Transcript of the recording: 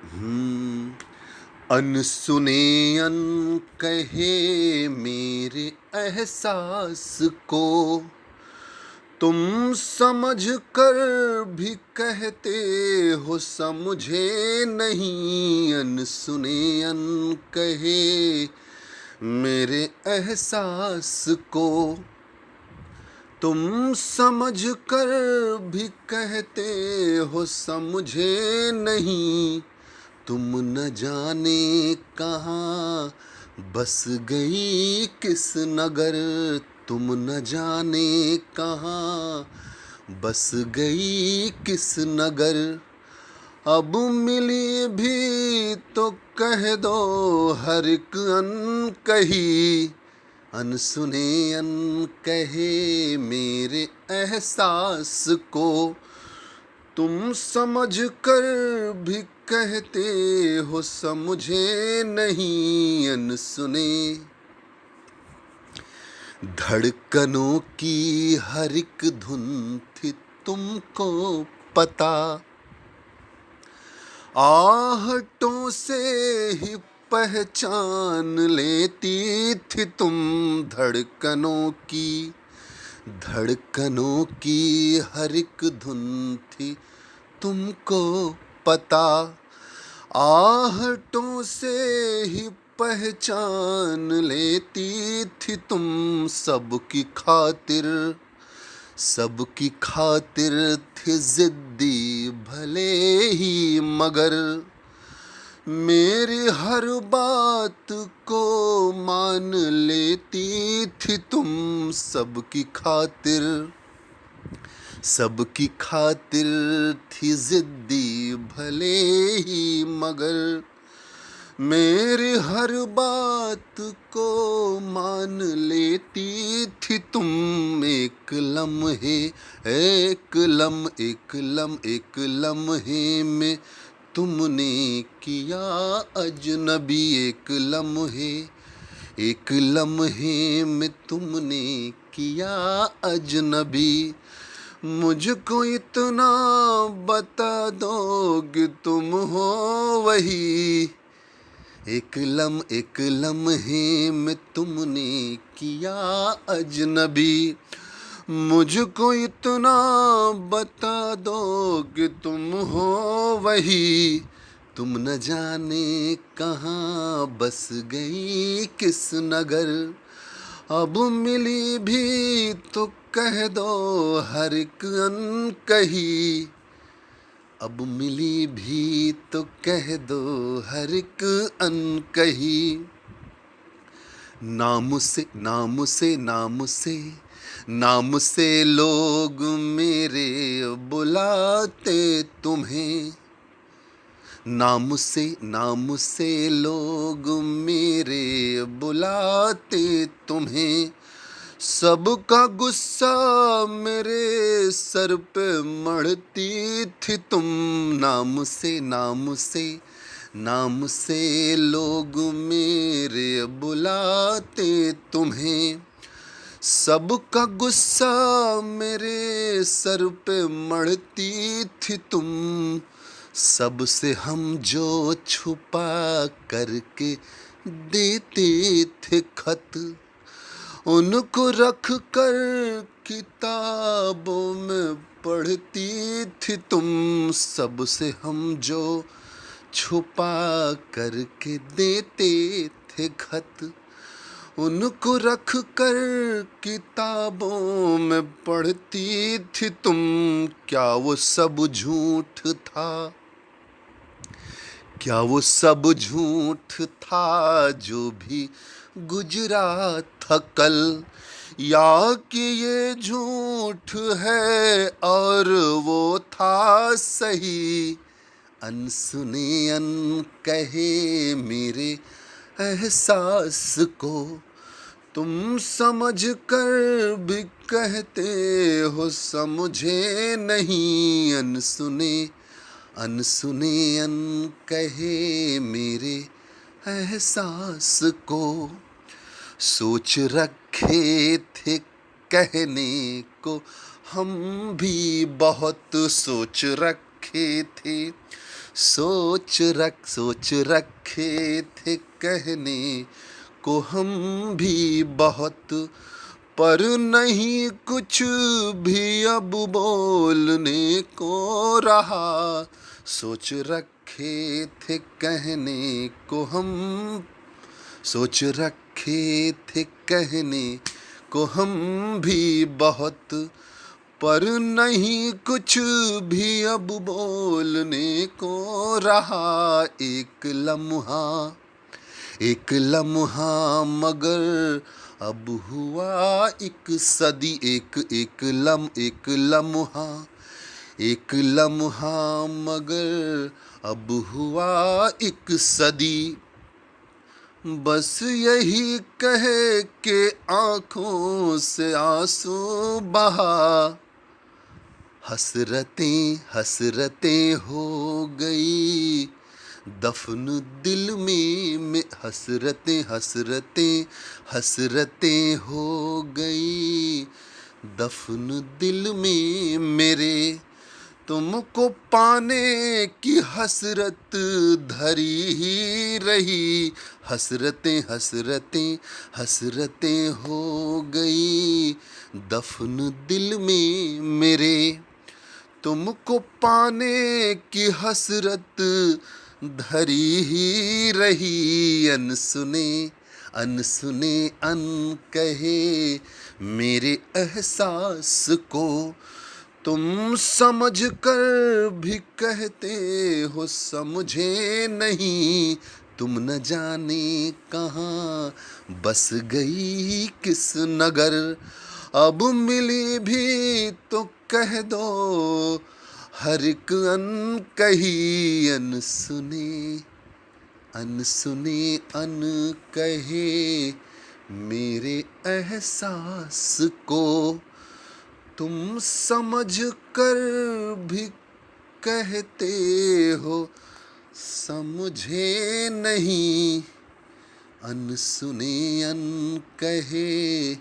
हम्म, अनसुने अनकहे मेरे एहसास को तुम समझ कर भी कहते हो समझे नहीं। अनसुने अनकहे मेरे एहसास को तुम समझ कर भी कहते हो समझे नहीं। तुम न जाने कहाँ बस गई किस नगर। तुम न जाने कहाँ बस गई किस नगर। अब मिली भी तो कह दो हर एक अनकही। अनसुने अनकहे मेरे एहसास को तुम समझ कर भी कहते हो समझे नहीं। अनसुने धड़कनों की हर एक धुन थी तुमको पता। आहटों से ही पहचान लेती थी तुम। धड़कनों की हर एक धुन थी तुमको पता। आहटों से ही पहचान लेती थी तुम। सबकी खातिर थी जिद्दी भले ही मगर। मेरी हर बात को मान लेती थी तुम। सबकी खातिर थी जिद्दी भले ही मगर। मेरी हर बात को मान लेती थी तुम। एक लम्हे में तुमने किया अजनबी। एक लम्हे में तुमने किया अजनबी। मुझको इतना बता दो कि तुम हो वही। एक लम्हे में तुमने किया अजनबी। मुझको इतना बता दो कि तुम हो वही। तुम न जाने कहाँ बस गई किस नगर। अब मिली भी तो कह दो हर एक अनकही। अब मिली भी तो कह दो हर एक अनकही। नाम से लोग मेरे बुलाते तुम्हें। नाम से लोग मेरे बुलाते तुम्हें। सबका गुस्सा मेरे सर पे मढ़ती थी तुम। नाम से लोग मेरे बुलाते तुम्हें। सबका गुस्सा मेरे सर पे मढ़ती थी तुम। सबसे हम जो छुपा करके देते थे खत। उनको रख कर किताबों में पढ़ती थी तुम। सबसे हम जो छुपा करके देते थे खत। उनको रख कर किताबों में पढ़ती थी तुम। क्या वो सब झूठ था? क्या वो सब झूठ था जो भी गुजरा था कल? या कि ये झूठ है और वो था सही? अनसुने अनकहे मेरे एहसास को तुम समझ कर भी कहते हो समझे नहीं। अनसुने अनकहे मेरे एहसास को सोच रखे थे कहने को हम भी बहुत सोच रखे थे। सोच रखे थे कहने को हम भी बहुत, पर नहीं कुछ भी अब बोलने को रहा। सोच रखे थे कहने को हम, सोच रखे थे कहने को हम भी बहुत, पर नहीं कुछ भी अब बोलने को रहा। एक लम्हा मगर अब हुआ एक सदी। एक लम्हा मगर अब हुआ एक सदी। बस यही कहे के आंखों से आंसू बहा। हसरतें हो गई दफन दिल में हसरतें हो गई दफन दिल में मेरे। तुमको पाने की हसरत धरी ही रही। हसरतें हो गई दफन दिल में मेरे। तुमको पाने की हसरत धरी ही रही। अन कहे मेरे एहसास को तुम समझ कर भी कहते हो समझे नहीं। तुम न जाने कहाँ बस गई किस नगर। अब मिली भी तो कह दो हर एक अन कहे मेरे एहसास को तुम समझ कर भी कहते हो समझे नहीं। अन कहे